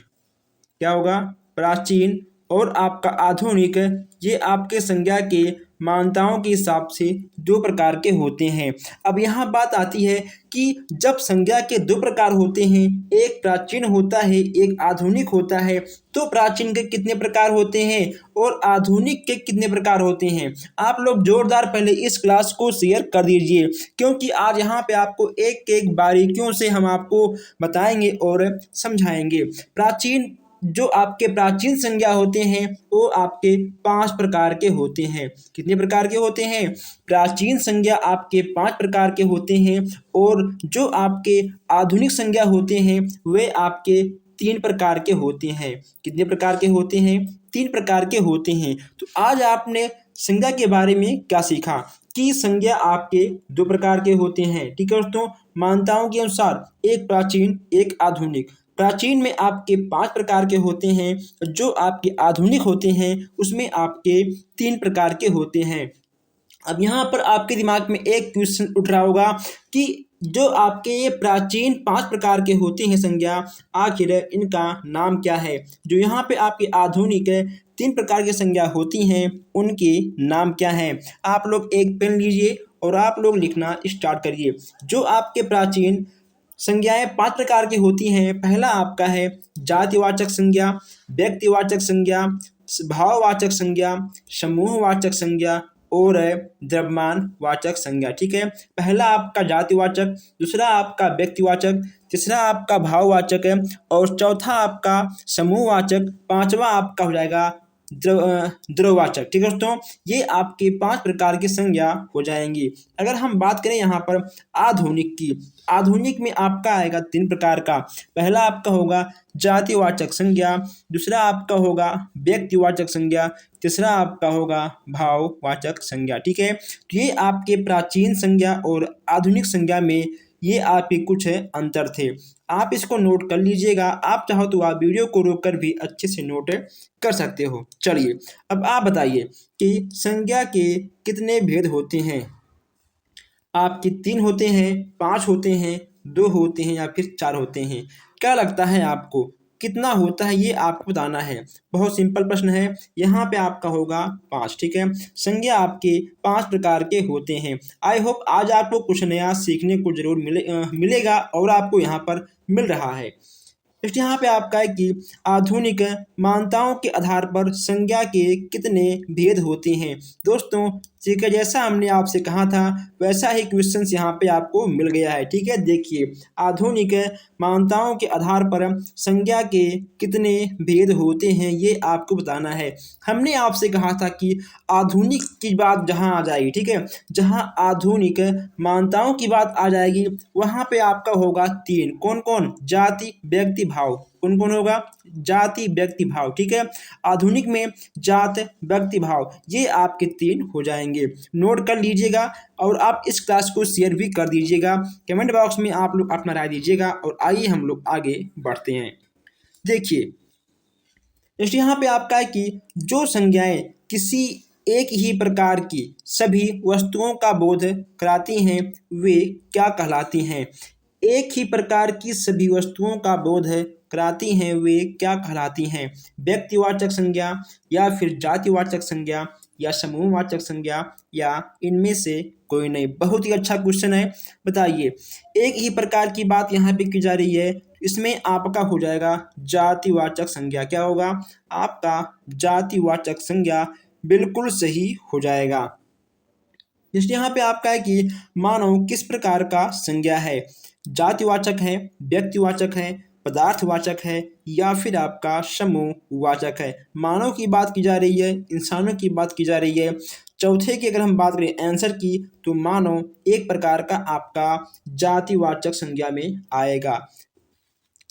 क्या होगा? प्राचीन और आपका आधुनिक, ये आपके संज्ञा के मान्यताओं के हिसाब से 2 प्रकार के होते हैं। अब यहाँ बात आती है कि जब संज्ञा के 2 प्रकार होते हैं, एक प्राचीन होता है, एक आधुनिक होता है, तो प्राचीन के कितने प्रकार होते हैं और आधुनिक के कितने प्रकार होते हैं? आप लोग जोरदार पहले इस क्लास को शेयर कर दीजिए, क्योंकि आज यहाँ पे आपको एक एक बारीकियों से हम आपको बताएंगे और समझाएंगे। प्राचीन, जो आपके प्राचीन संज्ञा होते हैं वो आपके 5 प्रकार के होते हैं। कितने प्रकार के होते हैं? प्राचीन संज्ञा आपके 5 प्रकार के होते हैं और जो आपके आधुनिक संज्ञा होते हैं वे आपके 3 प्रकार के होते हैं। कितने प्रकार के होते हैं? 3 प्रकार के होते हैं। तो आज आपने संज्ञा के बारे में क्या सीखा कि संज्ञा आपके 2 प्रकार के होते हैं, ठीक है दोस्तों। मान्यताओं के अनुसार एक प्राचीन, एक आधुनिक। प्राचीन में आपके 5 प्रकार के होते हैं, जो आपके आधुनिक होते हैं उसमें आपके 3 प्रकार के होते हैं। अब यहाँ पर आपके दिमाग में एक क्वेश्चन उठ रहा होगा कि जो आपके ये प्राचीन 5 प्रकार के होते हैं संज्ञा, आखिर इनका नाम क्या है? जो यहाँ पे आपके आधुनिक 3 प्रकार की संज्ञा होती हैं उनके नाम क्या हैं? आप लोग एक पेन लीजिए और आप लोग लिखना स्टार्ट करिए। जो आपके प्राचीन संज्ञाएं 5 प्रकार की होती हैं, पहला आपका है जातिवाचक संज्ञा, व्यक्तिवाचक संज्ञा, भाववाचक संज्ञा, समूहवाचक संज्ञा और द्रव्यमान वाचक संज्ञा, ठीक है। पहला आपका जातिवाचक, दूसरा आपका व्यक्तिवाचक, तीसरा आपका भाववाचक है और चौथा आपका समूहवाचक, पांचवा आपका हो जाएगा द्रव्यवाचक, ठीक है दोस्तों। ये आपके 5 प्रकार की संज्ञा हो जाएंगी। अगर हम बात करें यहाँ पर आधुनिक की, आधुनिक में आपका आएगा 3 प्रकार का। पहला आपका होगा जातिवाचक संज्ञा, दूसरा आपका होगा व्यक्तिवाचक संज्ञा, तीसरा आपका होगा भाववाचक संज्ञा, ठीक है। तो ये आपके प्राचीन संज्ञा और आधुनिक संज्ञा में ये आपके कुछ अंतर थे। आप इसको नोट कर लीजिएगा। आप चाहो तो आप वीडियो को रोककर भी अच्छे से नोट कर सकते हो। चलिए अब आप बताइए कि संज्ञा के कितने भेद होते हैं? आपके 3 होते हैं, 5 होते हैं, 2 होते हैं या फिर 4 होते हैं? क्या लगता है आपको कितना होता है? ये आपको बताना है। बहुत सिंपल प्रश्न है। यहाँ पे आपका होगा 5, ठीक है। संज्ञा आपके 5 प्रकार के होते हैं। आई होप आज आपको कुछ नया सीखने को जरूर मिलेगा और आपको यहाँ पर मिल रहा है। नेक्स्ट यहाँ पे आपका है कि आधुनिक मान्यताओं के आधार पर संज्ञा के कितने भेद होते हैं? दोस्तों ठीक है, जैसा हमने आपसे कहा था वैसा ही क्वेश्चंस यहाँ पे आपको मिल गया है, ठीक है। देखिए, आधुनिक मान्यताओं के आधार पर संज्ञा के कितने भेद होते हैं ये आपको बताना है। हमने आपसे कहा था कि आधुनिक की बात जहाँ आ जाएगी, ठीक है, जहाँ आधुनिक मान्यताओं की बात आ जाएगी वहाँ पे आपका होगा 3। कौन कौन? जाति, व्यक्ति, भाव। कौन कौन होगा? जाति, व्यक्ति, भाव, ठीक है। आधुनिक में जात, व्यक्ति, भाव, ये आपके 3 हो जाएंगे। नोट कर लीजिएगा और आप इस क्लास को शेयर भी कर दीजिएगा। कमेंट बॉक्स में आप लोग अपना राय दीजिएगा और आइए हम लोग आगे बढ़ते हैं। देखिए नेक्स्ट यहाँ पे आपका है कि जो संज्ञाएं किसी एक ही प्रकार की सभी वस्तुओं का बोध कराती हैं वे क्या कहलाती हैं? एक ही प्रकार की सभी वस्तुओं का बोध कराती हैं वे क्या कहलाती हैं? व्यक्तिवाचक संज्ञा या फिर जातिवाचक संज्ञा या समूहवाचक संज्ञा या इनमें से कोई नहीं। बहुत ही अच्छा क्वेश्चन है। बताइए, एक ही प्रकार की बात यहाँ पे की जा रही है, इसमें आपका हो जाएगा जातिवाचक संज्ञा। क्या होगा? आपका जातिवाचक संज्ञा बिल्कुल सही हो जाएगा। जैसे यहाँ पे आपका है कि मानव किस प्रकार का संज्ञा है, जातिवाचक है, व्यक्तिवाचक है, पदार्थवाचक है या फिर आपका समूहवाचक है। मानव की बात की जा रही है, इंसानों की बात की जा रही है। चौथे की अगर हम बात करें आंसर की, तो मानव एक प्रकार का आपका जातिवाचक संज्ञा में आएगा,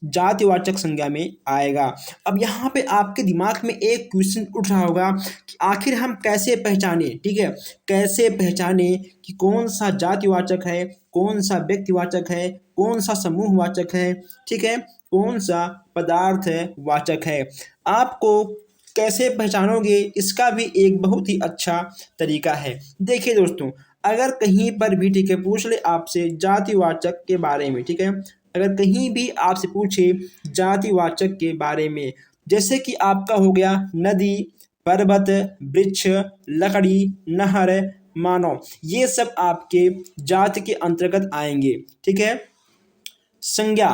जातिवाचक संज्ञा में आएगा। अब यहाँ पे आपके दिमाग में एक क्वेश्चन उठ रहा होगा कि आखिर हम कैसे पहचाने, ठीक है, कैसे पहचाने कि कौन सा जातिवाचक है, कौन सा व्यक्तिवाचक है, कौन सा समूहवाचक है, ठीक है, कौन सा पदार्थवाचक है। आपको कैसे पहचानोगे, इसका भी एक बहुत ही अच्छा तरीका है। देखिए दोस्तों, अगर कहीं पर भी, ठीक है, पूछ ले आपसे जातिवाचक के बारे में, ठीक है, अगर कहीं भी आपसे पूछे जातिवाचक के बारे में, जैसे कि आपका हो गया नदी, पर्वत, वृक्ष, लकड़ी, नहर, मानव, ये सब आपके जाति के अंतर्गत आएंगे। ठीक है। संज्ञा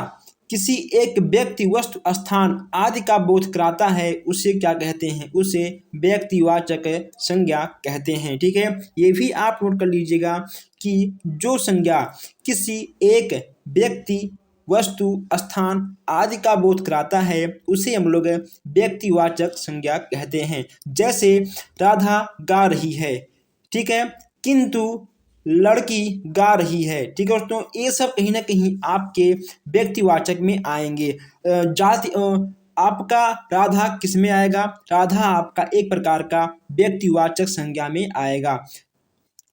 किसी एक व्यक्ति, वस्तु, स्थान आदि का बोध कराता है, उसे क्या कहते हैं? उसे व्यक्तिवाचक संज्ञा कहते हैं। ठीक है, ये भी आप नोट कर लीजिएगा कि जो संज्ञा किसी एक व्यक्ति, वस्तु, स्थान आदि का बोध कराता है, उसे हम लोग व्यक्तिवाचक संज्ञा कहते हैं। जैसे राधा गा रही है, ठीक है, किंतु लड़की गा रही है। ठीक है दोस्तों, ये सब कहीं ना कहीं आपके व्यक्तिवाचक में आएंगे। जाति आपका राधा किस में आएगा? राधा आपका एक प्रकार का व्यक्तिवाचक संज्ञा में आएगा।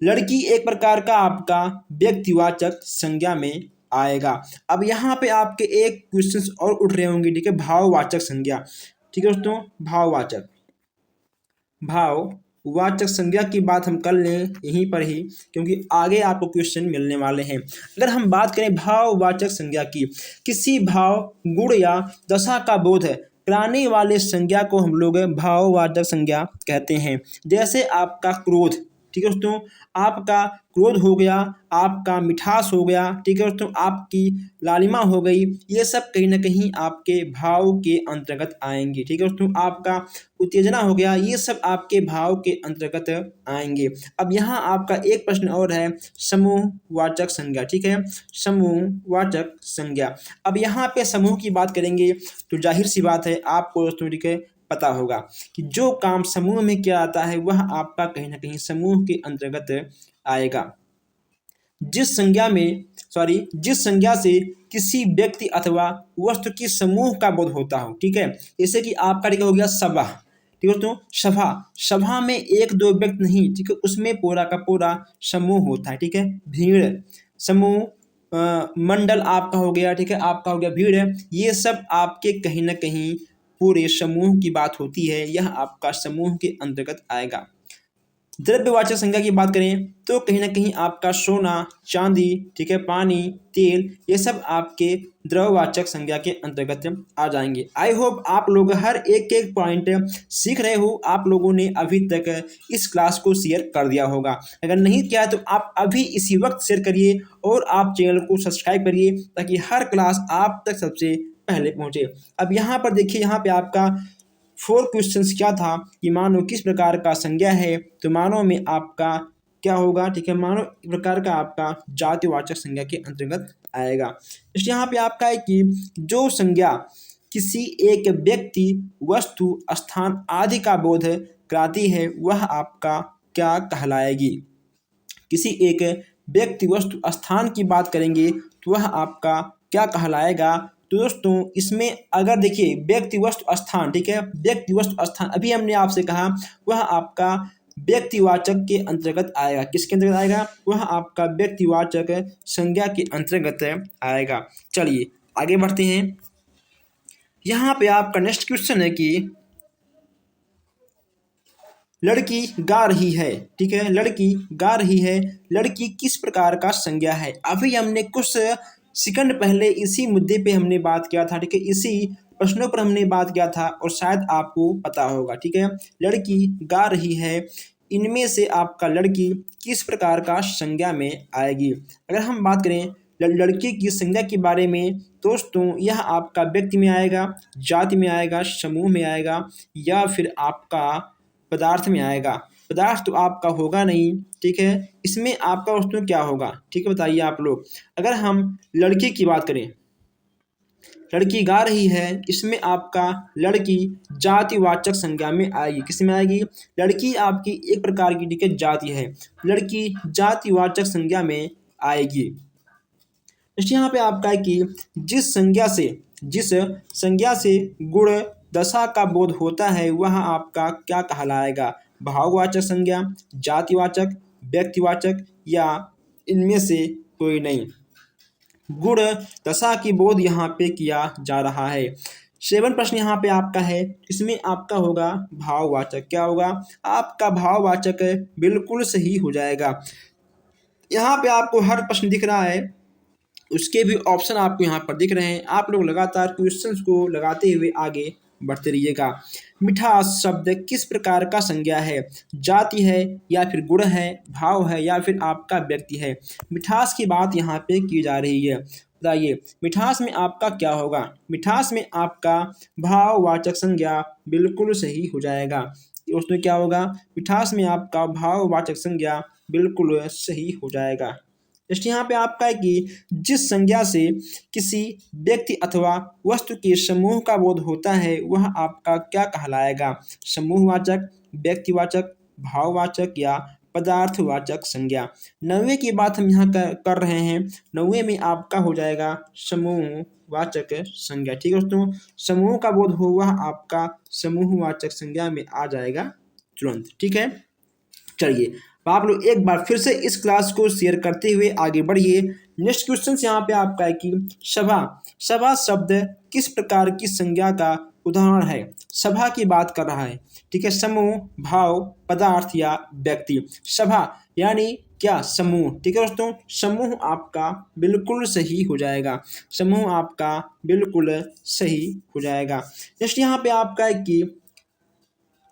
लड़की एक प्रकार का आपका व्यक्तिवाचक संज्ञा में आएगा। अब यहाँ पे आपके एक क्वेश्चन और उठ रहे होंगे, ठीक है, भाववाचक संज्ञा। ठीक है दोस्तों, भाववाचक संज्ञा की बात हम कर लें यहीं पर ही, क्योंकि आगे आपको क्वेश्चन मिलने वाले हैं। अगर हम बात करें भाववाचक संज्ञा की, किसी भाव, गुण या दशा का बोध कराने वाले संज्ञा को हम लोग भाववाचक संज्ञा कहते हैं। जैसे आपका क्रोध, ठीक है दोस्तों, आपका क्रोध हो गया, आपका मिठास हो गया, ठीक है दोस्तों, आपकी लालिमा हो गई, ये सब कहीं ना कहीं आपके भाव के अंतर्गत आएंगे। ठीक है दोस्तों, आपका उत्तेजना हो गया, ये सब आपके भाव के अंतर्गत आएंगे। अब यहाँ आपका एक प्रश्न और है, समूहवाचक संज्ञा। ठीक है, समूहवाचक संज्ञा। अब यहाँ पे समूह की बात करेंगे तो जाहिर सी बात है आपको दोस्तों, ठीक है, पता होगा कि जो काम समूह में किया जाता है वह आपका कहीं ना कहीं समूह के अंतर्गत आएगा। जिस संज्ञा से किसी व्यक्ति अथवा वस्तु की समूह का बोध होता हो। ठीक है, जैसे कि आपका ठीक हो गया सभा। ठीक है दोस्तों, सभा में एक दो व्यक्ति नहीं, ठीक है, उसमें पूरा का पूरा समूह होता है। ठीक है, भीड़, समूह, मंडल आपका हो गया, ठीक है, आपका हो गया भीड़ है, ये सब आपके कहीं ना कहीं पूरे समूह की बात होती है, यह आपका समूह के अंतर्गत आएगा। द्रव्यवाचक संज्ञा की बात करें तो कहीं ना कहीं आपका सोना, चांदी, ठीक है, पानी, तेल, ये सब आपके द्रव्यवाचक संज्ञा के अंतर्गत आ जाएंगे। आई होप आप लोग हर एक एक पॉइंट सीख रहे हो। आप लोगों ने अभी तक इस क्लास को शेयर कर दिया होगा। अगर नहीं किया तो आप अभी इसी वक्त शेयर करिए और आप चैनल को सब्सक्राइब करिए, ताकि हर क्लास आप तक सबसे पहले पहुंचे। अब यहाँ पर देखिए, यहाँ पे आपका 4 क्वेश्चंस क्या था कि मानव किस प्रकार का संज्ञा है, तो मानव में आपका क्या होगा? ठीक है, मानव एक प्रकार का आपका जातिवाचक संज्ञा के अंतर्गत आएगा। इसलिए यहाँ पे आपका है कि जो संज्ञा किसी एक व्यक्ति, वस्तु, स्थान आदि का बोध कराती है वह आपका क्या कहलाएगी? किसी एक व्यक्ति, वस्तु, स्थान की बात करेंगे तो वह आपका क्या कहलाएगा? तो दोस्तों इसमें अगर देखिए व्यक्ति, वस्तु, स्थान, ठीक है, व्यक्ति, वस्तु, स्थान अभी हमने आपसे कहा वह आपका व्यक्तिवाचक के अंतर्गत आएगा। किसके अंतर्गत आएगा? वह आपका व्यक्तिवाचक संज्ञा के अंतर्गत आएगा। चलिए आगे बढ़ते हैं। यहाँ पे आपका नेक्स्ट क्वेश्चन है कि लड़की गा रही है। ठीक है, लड़की गा रही है, लड़की किस प्रकार का संज्ञा है? अभी हमने कुछ सेकंड पहले इसी मुद्दे पे हमने बात किया था। ठीक है, इसी प्रश्नों पर हमने बात किया था और शायद आपको पता होगा। ठीक है, लड़की गा रही है, इनमें से आपका लड़की किस प्रकार का संज्ञा में आएगी। अगर हम बात करें लड़की की संज्ञा के बारे में दोस्तों, यह आपका व्यक्ति में आएगा, जाति में आएगा, समूह में आएगा या फिर आपका पदार्थ में आएगा। पदार्थ तो आपका होगा नहीं, ठीक है। इसमें आपका दोस्तों क्या होगा, ठीक है, बताइए आप लोग। अगर हम लड़की की बात करें, लड़की गा रही है, इसमें आपका लड़की जातिवाचक संज्ञा में आएगी। किस में आएगी? लड़की आपकी एक प्रकार की, ठीक है, जाति है, लड़की जातिवाचक संज्ञा में आएगी। इस यहाँ पे आपका है कि जिस संज्ञा से गुण दशा का बोध होता है वह आपका क्या कहलाएगा? भाववाचक संज्ञा, जातिवाचक, व्यक्तिवाचक या इनमें से कोई नहीं। गुण दशा की बोध यहाँ पे किया जा रहा है। 7 प्रश्न यहाँ पे आपका है, इसमें आपका होगा भाववाचक। क्या होगा? आपका भाववाचक बिल्कुल सही हो जाएगा। यहाँ पे आपको हर प्रश्न दिख रहा है, उसके भी ऑप्शन आपको यहाँ पर दिख रहे हैं। आप लोग लगातार क्वेश्चंस को लगाते हुए आगे बढ़ते रहिएगा। मिठास शब्द किस प्रकार का संज्ञा है? जाति है या फिर गुण है, भाव है या फिर आपका व्यक्ति है? मिठास की बात यहाँ पे की जा रही है। बताइए मिठास में आपका क्या होगा? मिठास में आपका भाववाचक संज्ञा बिल्कुल सही हो जाएगा। उसमें क्या होगा? मिठास में आपका भाववाचक संज्ञा बिल्कुल सही हो जाएगा। जैसे यहाँ पे आपका है कि जिस संज्ञा से किसी व्यक्ति अथवा वस्तु के समूह का बोध होता है वह आपका क्या कहलाएगा? समूहवाचक, व्यक्तिवाचक, भाववाचक या पदार्थवाचक संज्ञा। 9वें की बात हम यहाँ कर रहे हैं। 9वें में आपका हो जाएगा समूहवाचक संज्ञा। ठीक है दोस्तों, समूह का बोध हो वह आपका समूहवाचक संज्ञा में आ जाएगा तुरंत। ठीक है, चलिए आप लोग एक बार फिर से इस क्लास को शेयर करते हुए आगे बढ़िए। नेक्स्ट क्वेश्चन यहाँ पे आपका है कि सभा शब्द किस प्रकार की संज्ञा का उदाहरण है? सभा की बात कर रहा है, ठीक है। समूह, भाव, पदार्थ या व्यक्ति। सभा यानी क्या? समूह। ठीक है दोस्तों, समूह आपका बिल्कुल सही हो जाएगा। समूह आपका बिल्कुल सही हो जाएगा। नेक्स्ट यहाँ पे आपका है कि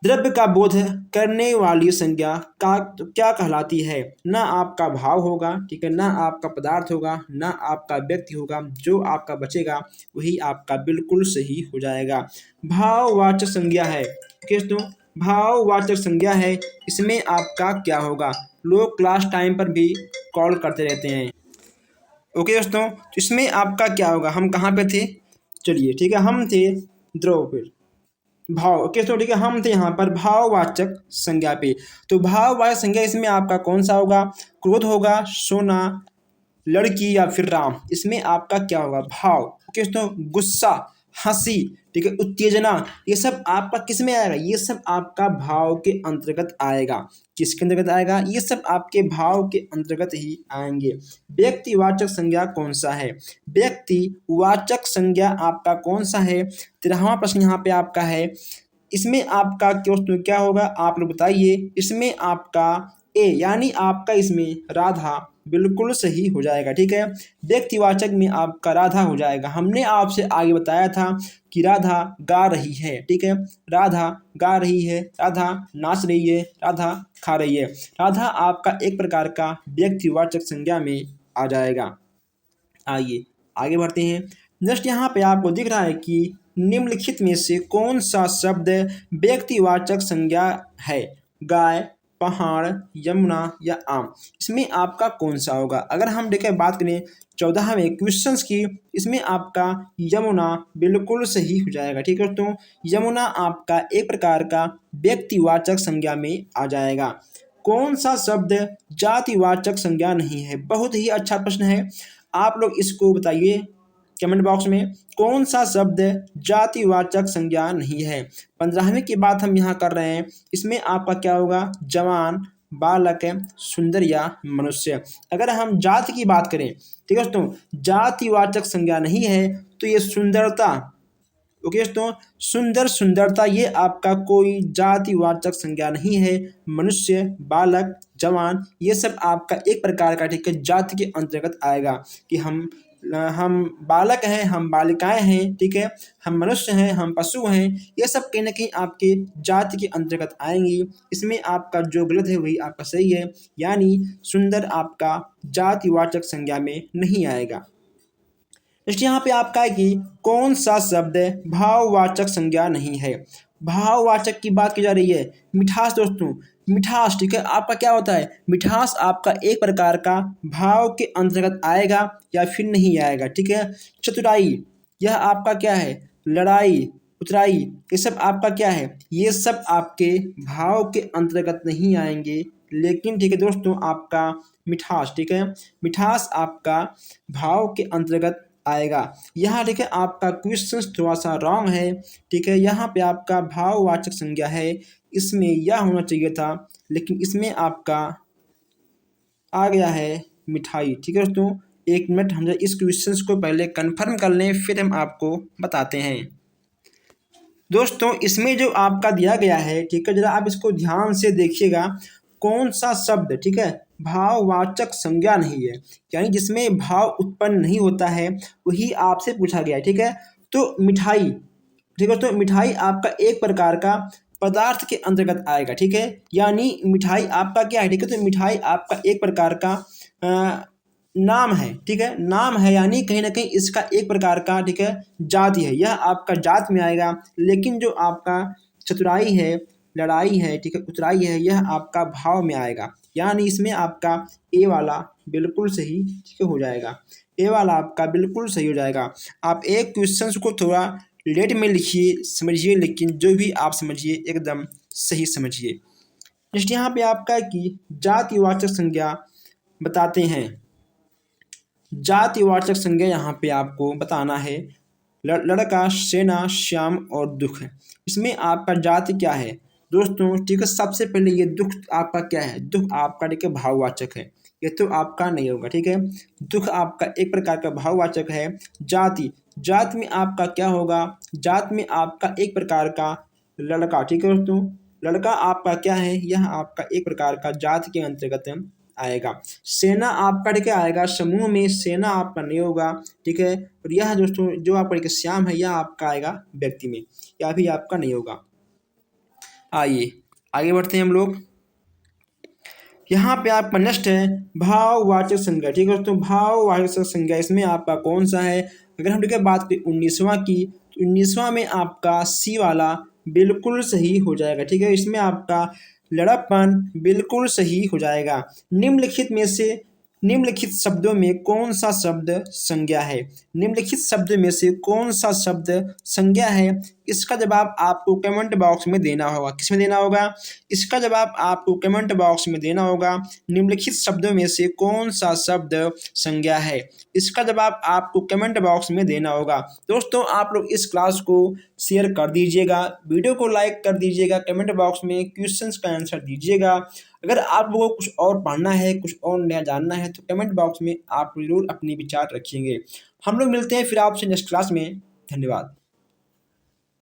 द्रव्य का बोध करने वाली संज्ञा का क्या कहलाती है? ना आपका भाव होगा, ठीक है, ना आपका पदार्थ होगा, ना आपका व्यक्ति होगा। जो आपका बचेगा वही आपका बिल्कुल सही हो जाएगा। भाववाचक संज्ञा है, दोस्तों, भाववाचक संज्ञा है। इसमें आपका क्या होगा? लोग क्लास टाइम पर भी कॉल करते रहते हैं। ओके दोस्तों, इसमें आपका क्या होगा? हम कहाँ पे थे? चलिए ठीक है, हम थे द्रव्य भाव। ओके तो ठीक है, हम थे यहाँ पर भाववाचक संज्ञा पे। तो भाववाचक संज्ञा इसमें आपका कौन सा होगा? क्रोध होगा, सोना, लड़की या फिर राम। इसमें आपका क्या होगा? भाव। ओके तो गुस्सा, हंसी, ठीक है, उत्तेजना, ये सब आपका किस में आएगा? ये सब आपका भाव के अंतर्गत आएगा। किसके अंतर्गत आएगा? ये सब आपके भाव के अंतर्गत ही आएंगे। व्यक्तिवाचक संज्ञा कौन सा है? व्यक्तिवाचक संज्ञा आपका कौन सा है? 13वां प्रश्न यहाँ पे आपका है। इसमें आपका क्वेश्चन क्या होगा? आप लोग बताइए। इसमें आपका ए यानी आपका इसमें राधा बिल्कुल सही हो जाएगा। ठीक है, व्यक्तिवाचक में आपका राधा हो जाएगा। हमने आपसे आगे बताया था कि राधा गा रही है, ठीक है, राधा गा रही है, राधा नाच रही है, राधा खा रही है। राधा आपका एक प्रकार का व्यक्तिवाचक संज्ञा में आ जाएगा। आइए आगे बढ़ते हैं। नेक्स्ट यहाँ पे आपको दिख रहा है कि निम्नलिखित में से कौन सा शब्द व्यक्तिवाचक संज्ञा है? गाय, पहाड़, यमुना या आम। इसमें आपका कौन सा होगा? अगर हम देखें बात करें 14वें क्वेश्चंस की, इसमें आपका यमुना बिल्कुल सही हो जाएगा। ठीक है दोस्तों, यमुना आपका एक प्रकार का व्यक्तिवाचक संज्ञा में आ जाएगा। कौन सा शब्द जातिवाचक संज्ञा नहीं है? बहुत ही अच्छा प्रश्न है, आप लोग इसको बताइए कमेंट बॉक्स में। कौन सा शब्द जातिवाचक संज्ञा नहीं है? 15वें की बात हम यहाँ कर रहे हैं। इसमें आपका क्या होगा? जवान, बालक, सुंदर या मनुष्य। अगर हम जाति की बात करें, ठीक है दोस्तों, जातिवाचक संज्ञा नहीं है तो ये सुंदरता। ओके दोस्तों, सुंदर, सुंदरता ये आपका कोई जातिवाचक संज्ञा नहीं है। मनुष्य, बालक, जवान ये सब आपका एक प्रकार का, ठीक है, जाति के अंतर्गत आएगा कि हम हम बालक हैं, हम बालिकाएं हैं, ठीक है, हम मनुष्य हैं, हम पशु हैं, ये सब कहीं ना कहीं आपके जाति के अंतर्गत आएंगी। इसमें आपका जो गलत है वही आपका सही है, यानी सुंदर आपका जातिवाचक संज्ञा में नहीं आएगा। नेक्स्ट यहाँ पे आपका है कि कौन सा शब्द भाववाचक संज्ञा नहीं है। भाववाचक की बात की जा रही है। मिठास दोस्तों, मिठास, ठीक है, आपका क्या होता है, मिठास आपका एक प्रकार का भाव के अंतर्गत आएगा या फिर नहीं आएगा, ठीक है। चतुराई, यह आपका क्या है, लड़ाई, उतराई, ये सब आपका क्या है, ये सब आपके भाव के अंतर्गत नहीं आएंगे। लेकिन ठीक है दोस्तों, आपका मिठास, ठीक है, मिठास आपका भाव के अंतर्गत आएगा। यहाँ ठीक है आपका क्वेश्चन थोड़ा सा रॉन्ग है, ठीक है, यहाँ पे आपका भाववाचक संज्ञा है, इसमें यह होना चाहिए था, लेकिन इसमें आपका आ गया है मिठाई, ठीक है दोस्तों। एक मिनट, हम इस क्वेश्चन को पहले कंफर्म कर लें, फिर हम आपको बताते हैं। दोस्तों इसमें जो आपका दिया गया है, ठीक है, जरा आप इसको ध्यान से देखिएगा, कौन सा शब्द, ठीक है, भाववाचक संज्ञा नहीं है, यानी जिसमें भाव उत्पन्न नहीं होता है, वही आपसे पूछा गया है, ठीक है। तो मिठाई, ठीक है, तो मिठाई आपका एक प्रकार का पदार्थ के अंतर्गत आएगा, ठीक है, यानी मिठाई आपका क्या है, ठीक है, तो मिठाई आपका एक प्रकार का नाम है, ठीक है, नाम है, यानी कहीं ना कहीं इसका एक प्रकार का, ठीक है, जाति है, यह आपका जात में आएगा। लेकिन जो आपका चतुराई है, लड़ाई है, ठीक है, उतराई है, यह आपका भाव में आएगा, यानी इसमें आपका ए वाला बिल्कुल सही, ठीक है, हो जाएगा। ए वाला आपका बिल्कुल सही हो जाएगा। आप एक क्वेश्चन को थोड़ा लेट में लिखिए, समझिए, लेकिन जो भी आप समझिए एकदम सही समझिए। नेक्स्ट यहाँ पे आपका कि जातिवाचक संज्ञा बताते हैं। जातिवाचक संज्ञा यहाँ पे आपको बताना है। लड़का, सेना, श्याम और दुख है। इसमें आपका जाति क्या है दोस्तों, ठीक है, सबसे पहले ये दुख आपका क्या है, दुख आपका ठीक है भाववाचक है, ये तो आपका नहीं होगा, ठीक है। दुख आपका एक प्रकार का भाववाचक है। जाति, जाति में आपका क्या होगा, जात में आपका एक प्रकार का लड़का, ठीक है दोस्तों, लड़का आपका क्या है, यह आपका एक प्रकार का जाति के अंतर्गत आएगा। सेना आपका ठीक है आएगा समूह में, सेना आपका नहीं होगा, ठीक है। और यह दोस्तों जो आपका ठीक श्याम है, यह आपका आएगा व्यक्ति में, यह भी आपका नहीं होगा। आइए आगे बढ़ते हैं हम लोग। यहाँ पे आपका नेक्स्ट है भाववाचक संज्ञा, ठीक है दोस्तों, भाववाचक संज्ञा इसमें आपका कौन सा है। अगर हम ठीक है बात करें 19वां की, तो 19वां में आपका सी वाला बिल्कुल सही हो जाएगा, ठीक है। इसमें आपका लड़प्पन बिल्कुल सही हो जाएगा। निम्नलिखित में से निम्नलिखित शब्दों में कौन सा शब्द संज्ञा है, निम्नलिखित शब्द में से कौन सा शब्द संज्ञा है, इसका जवाब आपको कमेंट बॉक्स में देना होगा। किसमें देना होगा, इसका जवाब आपको कमेंट बॉक्स में देना होगा। निम्नलिखित शब्दों में से कौन सा शब्द संज्ञा है, इसका जवाब आपको कमेंट बॉक्स में देना होगा। दोस्तों आप लोग इस क्लास को शेयर कर दीजिएगा, वीडियो को लाइक कर दीजिएगा, कमेंट बॉक्स में क्वेश्चंस का आंसर दीजिएगा। अगर आप लोगों को कुछ और पढ़ना है, कुछ और नया जानना है, तो कमेंट बॉक्स में आप जरूर अपने विचार रखिएंगे। हम लोग मिलते हैं फिर आपसे नेक्स्ट क्लास में। धन्यवाद।